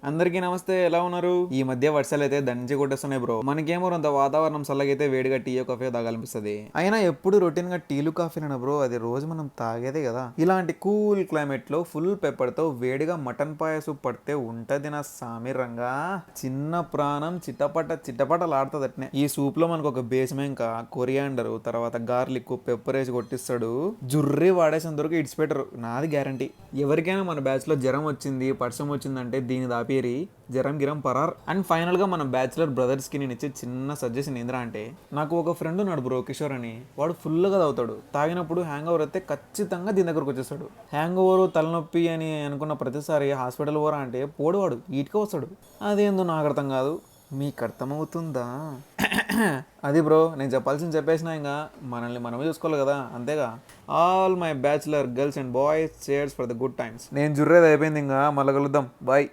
అందరికీ నమస్తే, ఎలా ఉన్నారు? ఈ మధ్య వర్షాలు అయితే దంచి కొట్టేస్తున్నాయి బ్రో. మనకేమో అంత వాతావరణం చల్లగైతే వేడిగా టీ కాఫీ తాగాలనిపిస్తుంది. అయినా ఎప్పుడు రొటీన్ గా టీలు కాఫీనా బ్రో, అది రోజు మనం తాగేదే కదా. ఇలాంటి కూల్ క్లైమేట్ లో ఫుల్ పెప్పర్ తో వేడిగా మటన్ పాయ సూప్ పడితే ఉంటది నా సామిరంగా. చిన్న ప్రాణం చిట్టపట చిట్టపటలాడుతుంది అట్నే. ఈ సూప్ లో మనకు ఒక బేస్మెంక కొరియాండర్, తర్వాత గార్లిక్, పెప్పర్ వేసి కొట్టిస్తాడు. జుర్రి వాడేసేంత వరకు ఇట్స్ బెటర్, నాది గ్యారంటీ. ఎవరికైనా మన బ్యాచ్ లో జ్వరం వచ్చింది, పర్సం వచ్చిందంటే దీని దాపేరి జ్వరం గిరం పరార్. అండ్ ఫైనల్ గా మన బ్యాచులర్ బ్రదర్స్ కి నేను ఇచ్చే చిన్న సజెషన్ ఏంద్రా అంటే, నాకు ఒక ఫ్రెండ్ ఉన్నాడు బ్రో, కిషోర్ అని. వాడు ఫుల్ గా తాగుతాడు. తాగినప్పుడు హ్యాంగ్ ఓవర్ అయితే ఖచ్చితంగా దీని దగ్గరకు వచ్చేస్తాడు. హ్యాంగ్ ఓవర్ తలనొప్పి అని అనుకున్న ప్రతిసారి హాస్పిటల్ పోరా అంటే పోడువాడు, ఈటుగా వస్తాడు. అదేందో నాకు అర్థం కాదు, మీకు అర్థమవుతుందా? అది బ్రో, నేను చెప్పాల్సింది చెప్పేసిన. ఇంకా మనల్ని మనమే చూసుకోవాలి కదా, అంతేగా. All my bachelor girls and boys, chairs for the good times. నేను జుర్రేది అయిపోయింది, ఇంకా మళ్ళీ కలుద్దాం, బాయ్.